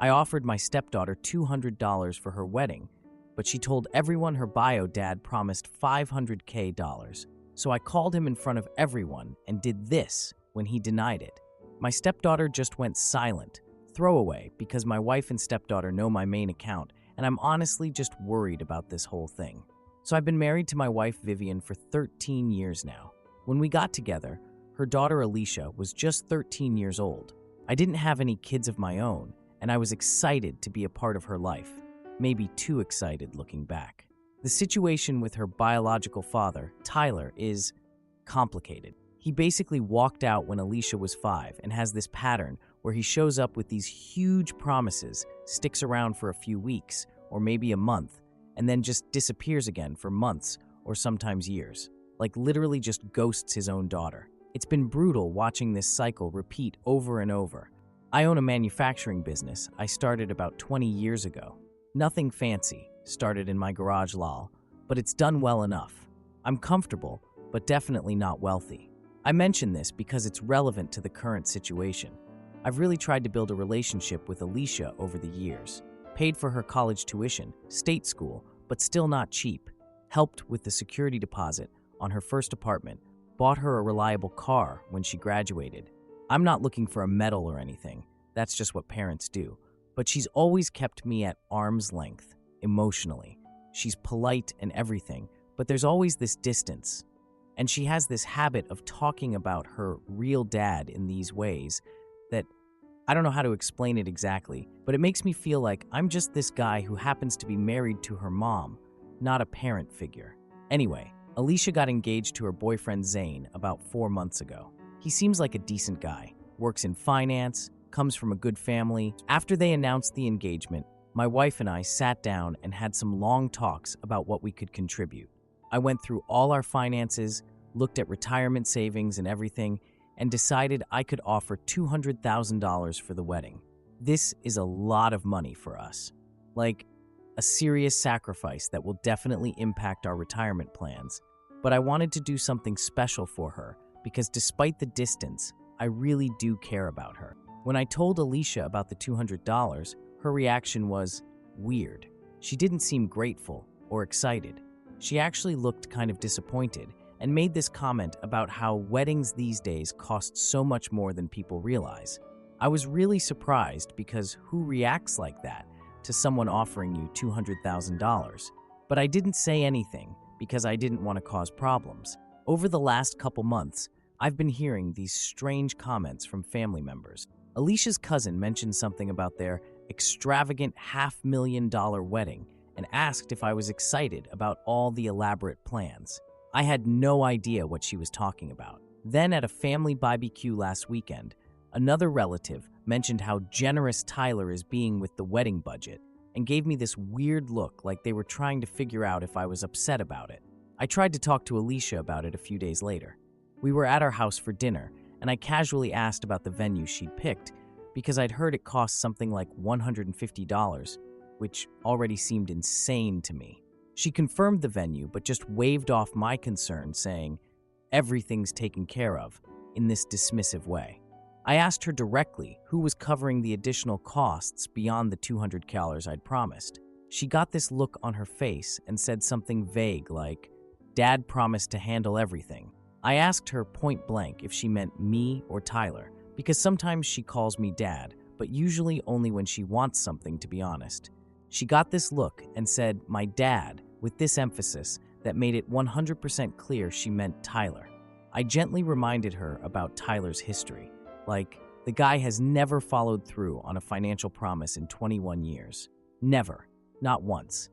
I offered my stepdaughter $200 for her wedding, but she told everyone her bio dad promised $500K. So I called him in front of everyone and did this when he denied it. My stepdaughter just went silent, throwaway, because my wife and stepdaughter know my main account, and I'm honestly just worried about this whole thing. So I've been married to my wife Vivian for 13 years now. When we got together, her daughter Alicia was just 13 years old. I didn't have any kids of my own, and I was excited to be a part of her life. Maybe too excited looking back. The situation with her biological father, Tyler, is complicated. He basically walked out when Alicia was 5 and has this pattern where he shows up with these huge promises, sticks around for a few weeks or maybe a month, and then just disappears again for months or sometimes years. Like literally just ghosts his own daughter. It's been brutal watching this cycle repeat over and over. I own a manufacturing business I started about 20 years ago. Nothing fancy, started in my garage lol, but it's done well enough. I'm comfortable, but definitely not wealthy. I mention this because it's relevant to the current situation. I've really tried to build a relationship with Alicia over the years. Paid for her college tuition, state school, but still not cheap. Helped with the security deposit on her first apartment. Bought her a reliable car when she graduated. I'm not looking for a medal or anything. That's just what parents do. But she's always kept me at arm's length, emotionally. She's polite and everything, but there's always this distance. And she has this habit of talking about her real dad in these ways that I don't know how to explain it exactly, but it makes me feel like I'm just this guy who happens to be married to her mom, not a parent figure. Anyway, Alicia got engaged to her boyfriend Zane about 4 months ago. He seems like a decent guy, works in finance, comes from a good family. After they announced the engagement, my wife and I sat down and had some long talks about what we could contribute. I went through all our finances, looked at retirement savings and everything, and decided I could offer $200,000 for the wedding. This is a lot of money for us. Like, a serious sacrifice that will definitely impact our retirement plans. But I wanted to do something special for her because despite the distance, I really do care about her. When I told Alicia about the $200, her reaction was weird. She didn't seem grateful or excited. She actually looked kind of disappointed and made this comment about how weddings these days cost so much more than people realize. I was really surprised because who reacts like that to someone offering you $200,000? But I didn't say anything because I didn't want to cause problems. Over the last couple months, I've been hearing these strange comments from family members. Alicia's cousin mentioned something about their extravagant $500,000 wedding and asked if I was excited about all the elaborate plans. I had no idea what she was talking about. Then at a family barbecue last weekend, another relative mentioned how generous Tyler is being with the wedding budget and gave me this weird look like they were trying to figure out if I was upset about it. I tried to talk to Alicia about it a few days later. We were at our house for dinner, and I casually asked about the venue she'd picked because I'd heard it cost something like $150, which already seemed insane to me. She confirmed the venue, but just waved off my concern, saying, "Everything's taken care of," in this dismissive way. I asked her directly who was covering the additional costs beyond the $200 I'd promised. She got this look on her face and said something vague like, "Dad promised to handle everything." I asked her point blank if she meant me or Tyler, because sometimes she calls me Dad, but usually only when she wants something, to be honest. She got this look and said, "My dad," with this emphasis that made it 100% clear she meant Tyler. I gently reminded her about Tyler's history. Like, the guy has never followed through on a financial promise in 21 years. Never. Not once.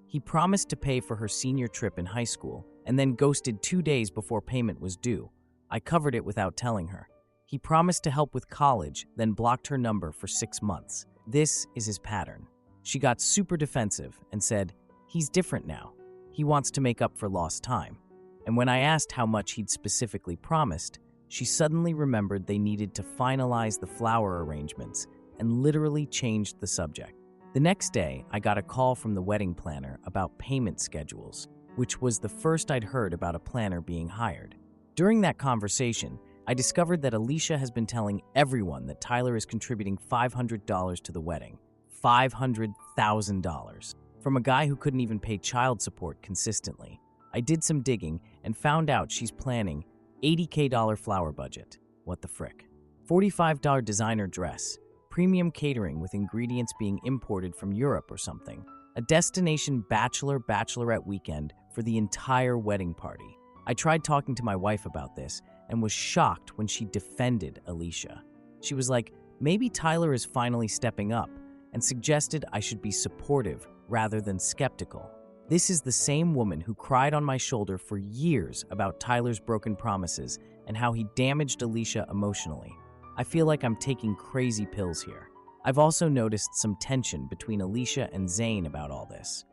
He promised to pay for her senior trip in high school and then ghosted 2 days before payment was due. I covered it without telling her. He promised to help with college, then blocked her number for 6 months. This is his pattern. She got super defensive and said, "He's different now. He wants to make up for lost time." And when I asked how much he'd specifically promised, she suddenly remembered they needed to finalize the flower arrangements and literally changed the subject. The next day, I got a call from the wedding planner about payment schedules, which was the first I'd heard about a planner being hired. During that conversation, I discovered that Alicia has been telling everyone that Tyler is contributing $500 to the wedding. $500,000 from a guy who couldn't even pay child support consistently. I did some digging and found out she's planning $80K flower budget. What the frick? $45 designer dress, premium catering with ingredients being imported from Europe or something, a destination bachelorette weekend for the entire wedding party. I tried talking to my wife about this and was shocked when she defended Alicia. She was like, maybe Tyler is finally stepping up, and suggested I should be supportive rather than skeptical. This is the same woman who cried on my shoulder for years about Tyler's broken promises and how he damaged Alicia emotionally. I feel like I'm taking crazy pills here. I've also noticed some tension between Alicia and Zane about all this.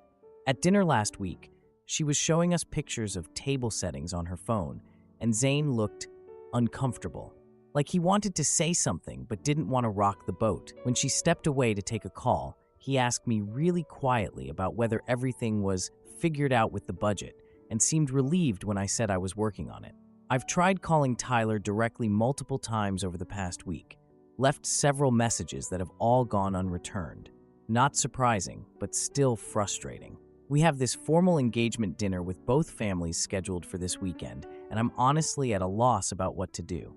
At dinner last week, she was showing us pictures of table settings on her phone, and Zane looked uncomfortable, like he wanted to say something but didn't want to rock the boat. When she stepped away to take a call, he asked me really quietly about whether everything was figured out with the budget and seemed relieved when I said I was working on it. I've tried calling Tyler directly multiple times over the past week, left several messages that have all gone unreturned. Not surprising, but still frustrating. We have this formal engagement dinner with both families scheduled for this weekend, and I'm honestly at a loss about what to do.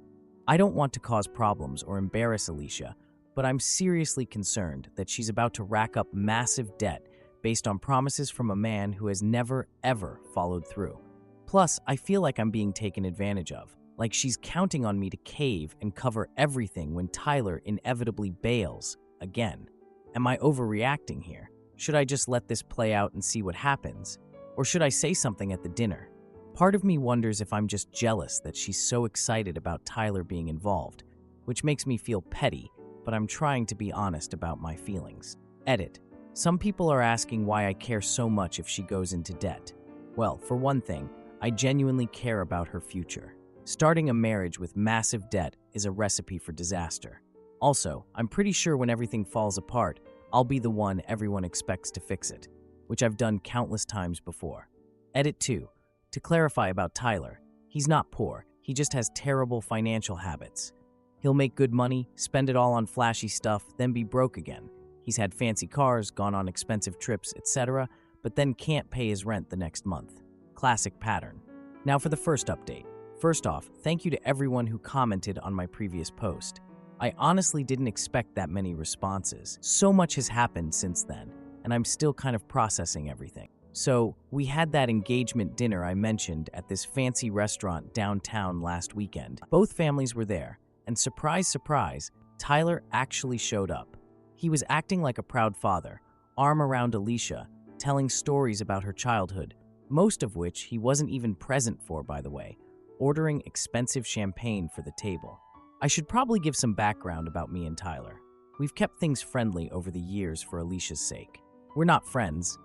I don't want to cause problems or embarrass Alicia, but I'm seriously concerned that she's about to rack up massive debt based on promises from a man who has never, ever followed through. Plus, I feel like I'm being taken advantage of, like she's counting on me to cave and cover everything when Tyler inevitably bails again. Am I overreacting here? Should I just let this play out and see what happens? Or should I say something at the dinner? Part of me wonders if I'm just jealous that she's so excited about Tyler being involved, which makes me feel petty, but I'm trying to be honest about my feelings. Edit. Some people are asking why I care so much if she goes into debt. Well, for one thing, I genuinely care about her future. Starting a marriage with massive debt is a recipe for disaster. Also, I'm pretty sure when everything falls apart, I'll be the one everyone expects to fix it, which I've done countless times before. Edit 2. To clarify about Tyler, he's not poor, he just has terrible financial habits. He'll make good money, spend it all on flashy stuff, then be broke again. He's had fancy cars, gone on expensive trips, etc., but then can't pay his rent the next month. Classic pattern. Now for the first update. First off, thank you to everyone who commented on my previous post. I honestly didn't expect that many responses. So much has happened since then, and I'm still kind of processing everything. So, we had that engagement dinner I mentioned at this fancy restaurant downtown last weekend. Both families were there, and surprise, surprise, Tyler actually showed up. He was acting like a proud father, arm around Alicia, telling stories about her childhood, most of which he wasn't even present for, by the way, ordering expensive champagne for the table. I should probably give some background about me and Tyler. We've kept things friendly over the years for Alicia's sake. We're not friends,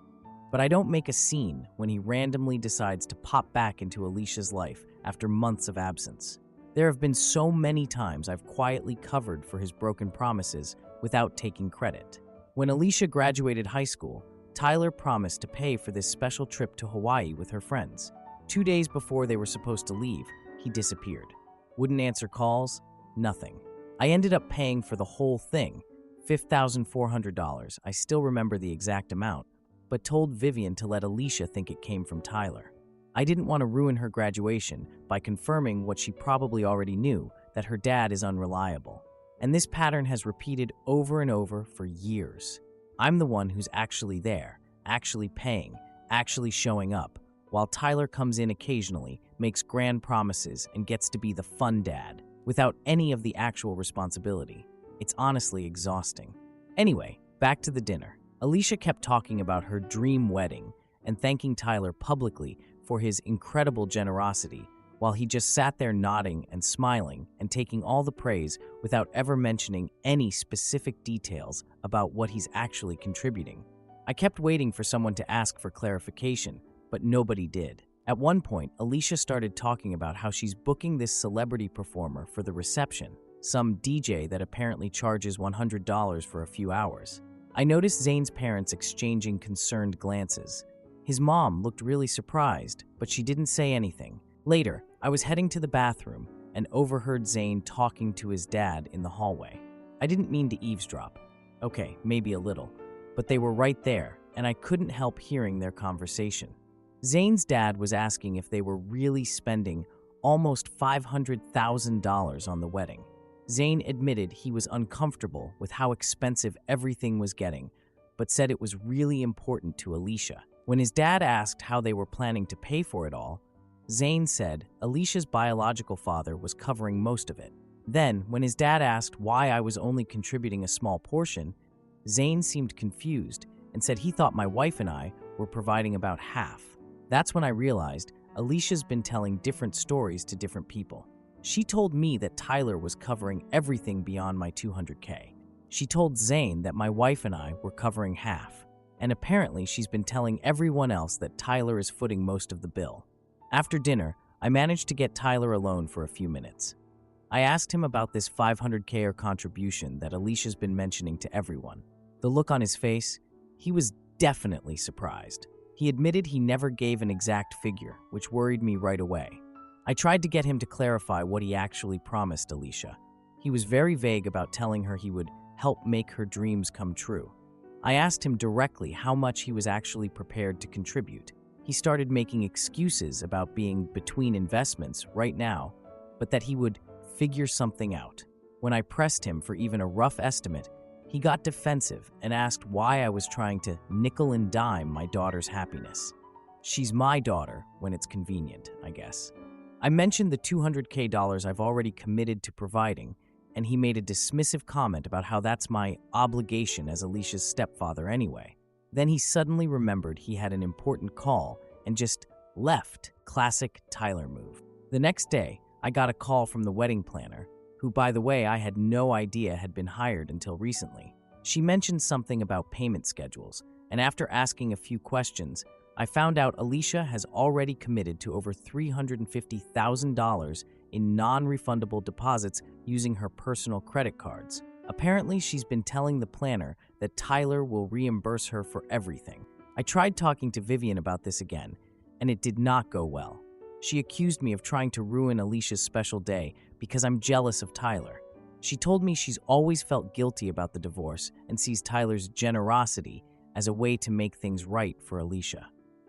but I don't make a scene when he randomly decides to pop back into Alicia's life after months of absence. There have been so many times I've quietly covered for his broken promises without taking credit. When Alicia graduated high school, Tyler promised to pay for this special trip to Hawaii with her friends. 2 days before they were supposed to leave, he disappeared. Wouldn't answer calls, nothing. I ended up paying for the whole thing, $5,400. I still remember the exact amount, but told Vivian to let Alicia think it came from Tyler. I didn't want to ruin her graduation by confirming what she probably already knew, that her dad is unreliable. And this pattern has repeated over and over for years. I'm the one who's actually there, actually paying, actually showing up, while Tyler comes in occasionally, makes grand promises, and gets to be the fun dad, without any of the actual responsibility. It's honestly exhausting. Anyway, back to the dinner. Alicia kept talking about her dream wedding and thanking Tyler publicly for his incredible generosity, while he just sat there nodding and smiling and taking all the praise without ever mentioning any specific details about what he's actually contributing. I kept waiting for someone to ask for clarification, but nobody did. At one point, Alicia started talking about how she's booking this celebrity performer for the reception, some DJ that apparently charges $100 for a few hours. I noticed Zane's parents exchanging concerned glances. His mom looked really surprised, but she didn't say anything. Later, I was heading to the bathroom and overheard Zane talking to his dad in the hallway. I didn't mean to eavesdrop, Okay, maybe a little. But they were right there, and I couldn't help hearing their conversation. Zane's dad was asking if they were really spending almost $500,000 on the wedding. Zane admitted he was uncomfortable with how expensive everything was getting, but said it was really important to Alicia. When his dad asked how they were planning to pay for it all, Zane said Alicia's biological father was covering most of it. Then, when his dad asked why I was only contributing a small portion, Zane seemed confused and said he thought my wife and I were providing about half. That's when I realized Alicia's been telling different stories to different people. She told me that Tyler was covering everything beyond my 200K. She told Zane that my wife and I were covering half. And apparently she's been telling everyone else that Tyler is footing most of the bill. After dinner, I managed to get Tyler alone for a few minutes. I asked him about this 500K contribution that Alicia's been mentioning to everyone. The look on his face, he was definitely surprised. He admitted he never gave an exact figure, which worried me right away. I tried to get him to clarify what he actually promised Alicia. He was very vague about telling her he would help make her dreams come true. I asked him directly how much he was actually prepared to contribute. He started making excuses about being between investments right now, but that he would figure something out. When I pressed him for even a rough estimate, he got defensive and asked why I was trying to nickel and dime my daughter's happiness. She's my daughter when it's convenient, I guess. I mentioned the $200K I've already committed to providing, and he made a dismissive comment about how that's my obligation as Alicia's stepfather anyway. Then he suddenly remembered he had an important call and just left. Classic Tyler move. The next day, I got a call from the wedding planner, who, by the way, I had no idea had been hired until recently. She mentioned something about payment schedules, and after asking a few questions, I found out Alicia has already committed to over $350,000 in non-refundable deposits using her personal credit cards. Apparently, she's been telling the planner that Tyler will reimburse her for everything. I tried talking to Vivian about this again, and it did not go well. She accused me of trying to ruin Alicia's special day because I'm jealous of Tyler. She told me she's always felt guilty about the divorce and sees Tyler's generosity as a way to make things right for Alicia.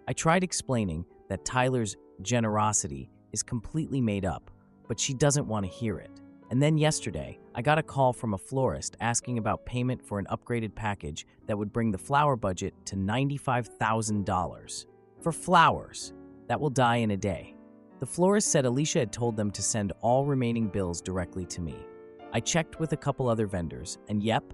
I tried explaining that Tyler's generosity is completely made up, but she doesn't want to hear it. And then yesterday, I got a call from a florist asking about payment for an upgraded package that would bring the flower budget to $95,000. For flowers, that will die in a day. The florist said Alicia had told them to send all remaining bills directly to me. I checked with a couple other vendors, and yep,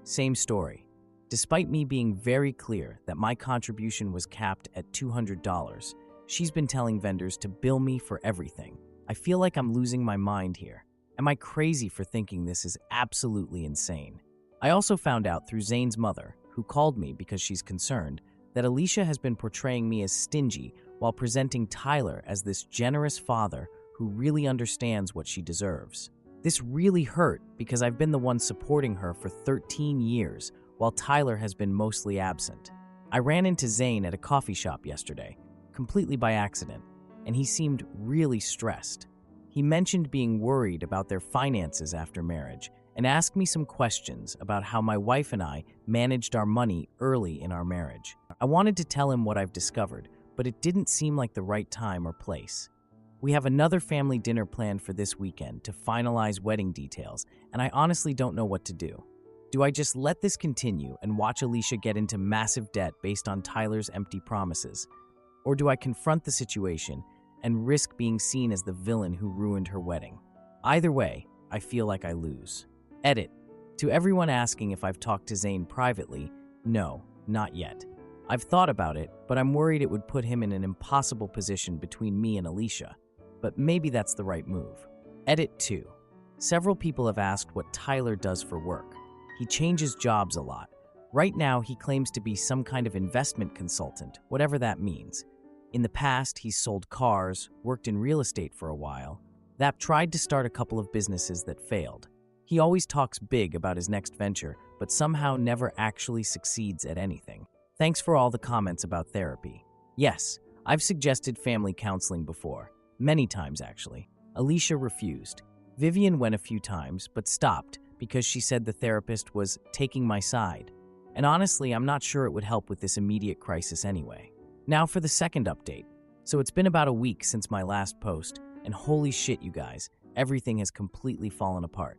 same story. Despite me being very clear that my contribution was capped at $200, she's been telling vendors to bill me for everything. I feel like I'm losing my mind here. Am I crazy for thinking this is absolutely insane? I also found out through Zane's mother, who called me because she's concerned, that Alicia has been portraying me as stingy while presenting Tyler as this generous father who really understands what she deserves. This really hurt because I've been the one supporting her for 13 years while Tyler has been mostly absent. I ran into Zane at a coffee shop yesterday, completely by accident, and he seemed really stressed. He mentioned being worried about their finances after marriage and asked me some questions about how my wife and I managed our money early in our marriage. I wanted to tell him what I've discovered, but it didn't seem like the right time or place. We have another family dinner planned for this weekend to finalize wedding details, and I honestly don't know what to do. Do I just let this continue and watch Alicia get into massive debt based on Tyler's empty promises? Or do I confront the situation and risk being seen as the villain who ruined her wedding? Either way, I feel like I lose. Edit. To everyone asking if I've talked to Zane privately, no, not yet. I've thought about it, but I'm worried it would put him in an impossible position between me and Alicia. But maybe that's the right move. Edit 2. Several people have asked what Tyler does for work. He changes jobs a lot. Right now, he claims to be some kind of investment consultant, whatever that means. In the past, he's sold cars, worked in real estate for a while. That tried to start a couple of businesses that failed. He always talks big about his next venture, but somehow never actually succeeds at anything. Thanks for all the comments about therapy. Yes, I've suggested family counseling before. Many times, actually. Alicia refused. Vivian went a few times, but stopped because she said the therapist was taking my side. And honestly, I'm not sure it would help with this immediate crisis anyway. Now for the second update. So it's been about a week since my last post, and holy shit, you guys, everything has completely fallen apart.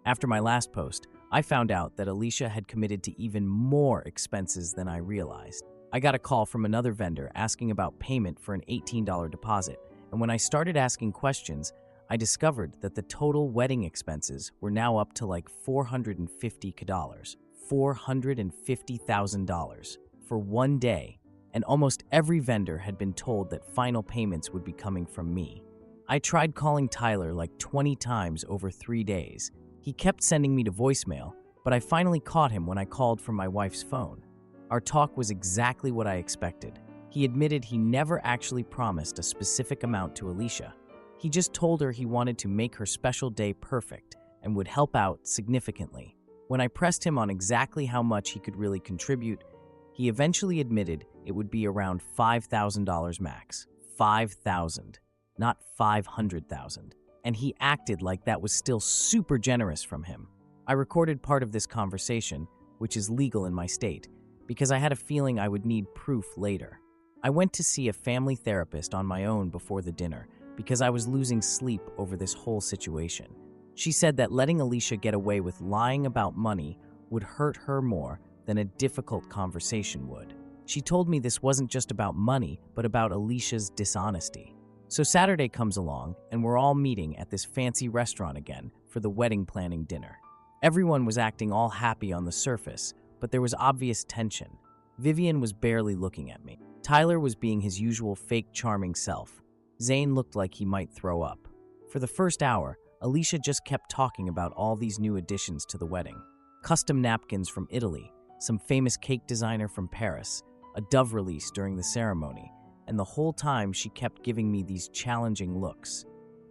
After my last post, I found out that Alicia had committed to even more expenses than I realized. I got a call from another vendor asking about payment for an $18 deposit, and when I started asking questions, I discovered that the total wedding expenses were now up to like $450,000. $450,000 for one day, and almost every vendor had been told that final payments would be coming from me. I tried calling Tyler like 20 times over 3 days. He kept sending me to voicemail, but I finally caught him when I called from my wife's phone. Our talk was exactly what I expected. He admitted he never actually promised a specific amount to Alicia. He just told her he wanted to make her special day perfect and would help out significantly. When I pressed him on exactly how much he could really contribute, he eventually admitted it would be around $5,000 max. $5,000, not $500,000. And he acted like that was still super generous from him. I recorded part of this conversation, which is legal in my state, because I had a feeling I would need proof later. I went to see a family therapist on my own before the dinner because I was losing sleep over this whole situation. She said that letting Alicia get away with lying about money would hurt her more than a difficult conversation would. She told me this wasn't just about money, but about Alicia's dishonesty. So Saturday comes along, and we're all meeting at this fancy restaurant again for the wedding planning dinner. Everyone was acting all happy on the surface, but there was obvious tension. Vivian was barely looking at me. Tyler was being his usual fake charming self. Zane looked like he might throw up. For the first hour, Alicia just kept talking about all these new additions to the wedding. Custom napkins from Italy, some famous cake designer from Paris, a dove release during the ceremony, and the whole time she kept giving me these challenging looks.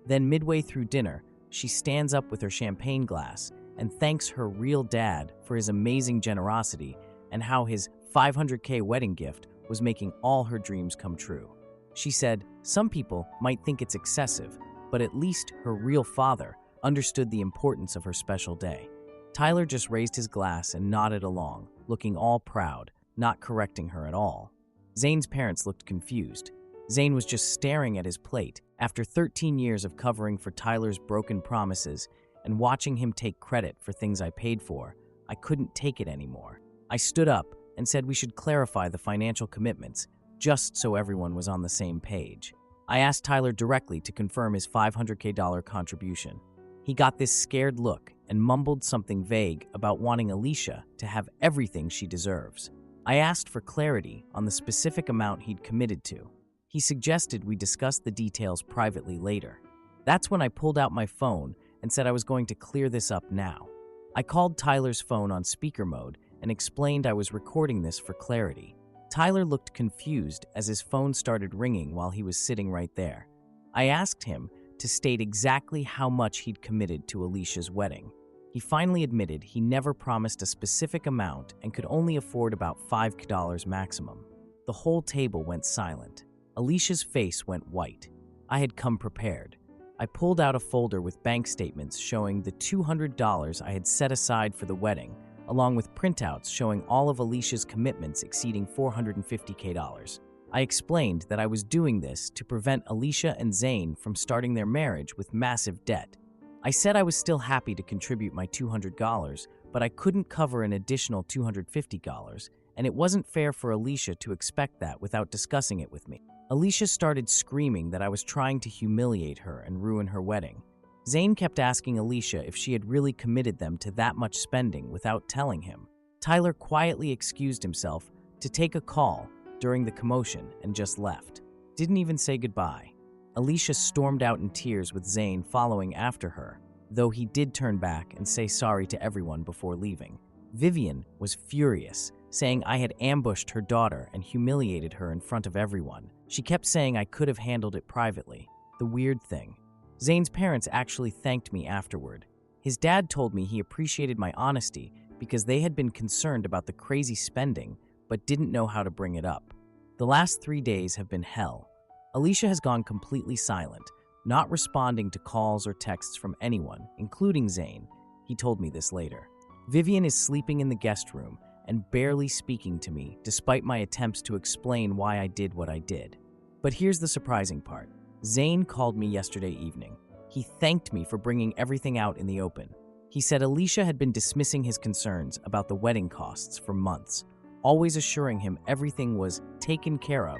Then midway through dinner, she stands up with her champagne glass and thanks her real dad for his amazing generosity and how his $500K wedding gift was making all her dreams come true. She said, some people might think it's excessive, but at least her real father understood the importance of her special day. Tyler just raised his glass and nodded along, looking all proud, not correcting her at all. Zane's parents looked confused. Zane was just staring at his plate. After 13 years of covering for Tyler's broken promises and watching him take credit for things I paid for, I couldn't take it anymore. I stood up and said we should clarify the financial commitments, just so everyone was on the same page. I asked Tyler directly to confirm his $500K contribution. He got this scared look and mumbled something vague about wanting Alicia to have everything she deserves. I asked for clarity on the specific amount he'd committed to. He suggested we discuss the details privately later. That's when I pulled out my phone and said I was going to clear this up now. I called Tyler's phone on speaker mode and explained I was recording this for clarity. Tyler looked confused as his phone started ringing while he was sitting right there. I asked him to state exactly how much he'd committed to Alicia's wedding. He finally admitted he never promised a specific amount and could only afford about $5 maximum. The whole table went silent. Alicia's face went white. I had come prepared. I pulled out a folder with bank statements showing the $200 I had set aside for the wedding, along with printouts showing all of Alicia's commitments exceeding $450K. I explained that I was doing this to prevent Alicia and Zane from starting their marriage with massive debt. I said I was still happy to contribute my $200, but I couldn't cover an additional $250, and it wasn't fair for Alicia to expect that without discussing it with me. Alicia started screaming that I was trying to humiliate her and ruin her wedding. Zane kept asking Alicia if she had really committed them to that much spending without telling him. Tyler quietly excused himself to take a call during the commotion and just left. Didn't even say goodbye. Alicia stormed out in tears with Zane following after her, though he did turn back and say sorry to everyone before leaving. Vivian was furious, saying I had ambushed her daughter and humiliated her in front of everyone. She kept saying I could have handled it privately. The weird thing. Zane's parents actually thanked me afterward. His dad told me he appreciated my honesty because they had been concerned about the crazy spending, but didn't know how to bring it up. The last 3 days have been hell. Alicia has gone completely silent, not responding to calls or texts from anyone, including Zane. He He told me this later. Vivian is sleeping in the guest room and barely speaking to me despite my attempts to explain why I did what I did. But here's the surprising part. Zane called me yesterday evening. He thanked me for bringing everything out in the open. He said Alicia had been dismissing his concerns about the wedding costs for months, always assuring him everything was taken care of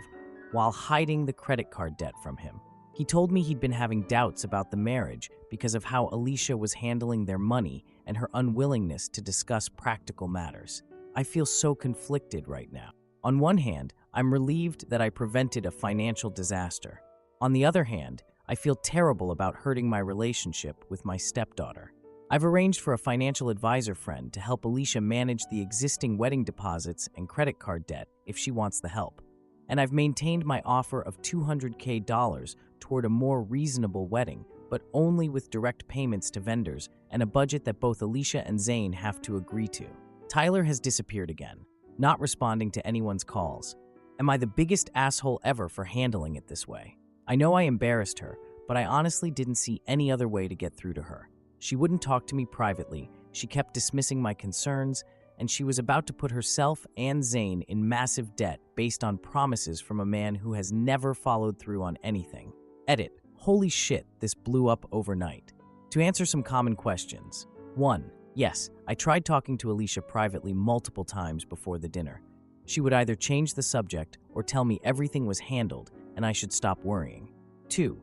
while hiding the credit card debt from him. He told me he'd been having doubts about the marriage because of how Alicia was handling their money and her unwillingness to discuss practical matters. I feel so conflicted right now. On one hand, I'm relieved that I prevented a financial disaster. On the other hand, I feel terrible about hurting my relationship with my stepdaughter. I've arranged for a financial advisor friend to help Alicia manage the existing wedding deposits and credit card debt if she wants the help. And I've maintained my offer of $200K toward a more reasonable wedding, but only with direct payments to vendors and a budget that both Alicia and Zane have to agree to. Tyler has disappeared again, not responding to anyone's calls. Am I the biggest asshole ever for handling it this way? I know I embarrassed her, but I honestly didn't see any other way to get through to her. She wouldn't talk to me privately, she kept dismissing my concerns, and she was about to put herself and Zane in massive debt based on promises from a man who has never followed through on anything. Edit. Holy shit, this blew up overnight. To answer some common questions. 1. Yes, I tried talking to Alicia privately multiple times before the dinner. She would either change the subject or tell me everything was handled and I should stop worrying. 2.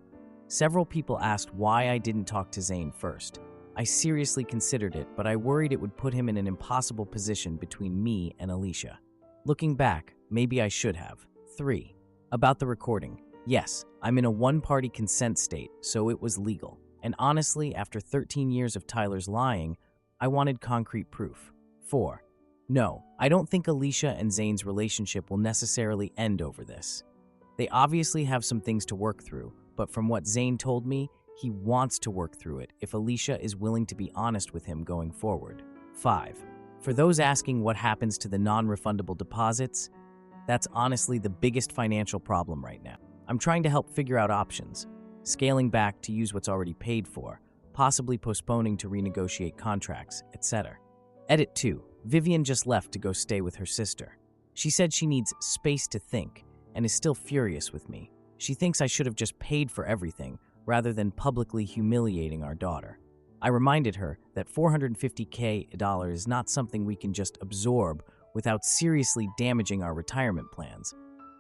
Several people asked why I didn't talk to Zane first. I seriously considered it, but I worried it would put him in an impossible position between me and Alicia. Looking back, maybe I should have. 3. About the recording. Yes, I'm in a one-party consent state, so it was legal. And honestly, after 13 years of Tyler's lying, I wanted concrete proof. 4. No, I don't think Alicia and Zane's relationship will necessarily end over this. They obviously have some things to work through, but from what Zane told me, he wants to work through it if Alicia is willing to be honest with him going forward. 5. For those asking what happens to the non-refundable deposits, that's honestly the biggest financial problem right now. I'm trying to help figure out options, scaling back to use what's already paid for, possibly postponing to renegotiate contracts, etc. Edit 2. Vivian just left to go stay with her sister. She said she needs space to think and is still furious with me. She thinks I should have just paid for everything rather than publicly humiliating our daughter. I reminded her that $450K is not something we can just absorb without seriously damaging our retirement plans.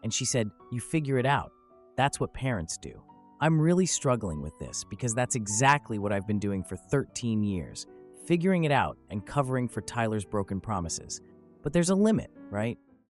And she said, "You figure it out. That's what parents do." I'm really struggling with this because that's exactly what I've been doing for 13 years, figuring it out and covering for Tyler's broken promises. But there's a limit, right?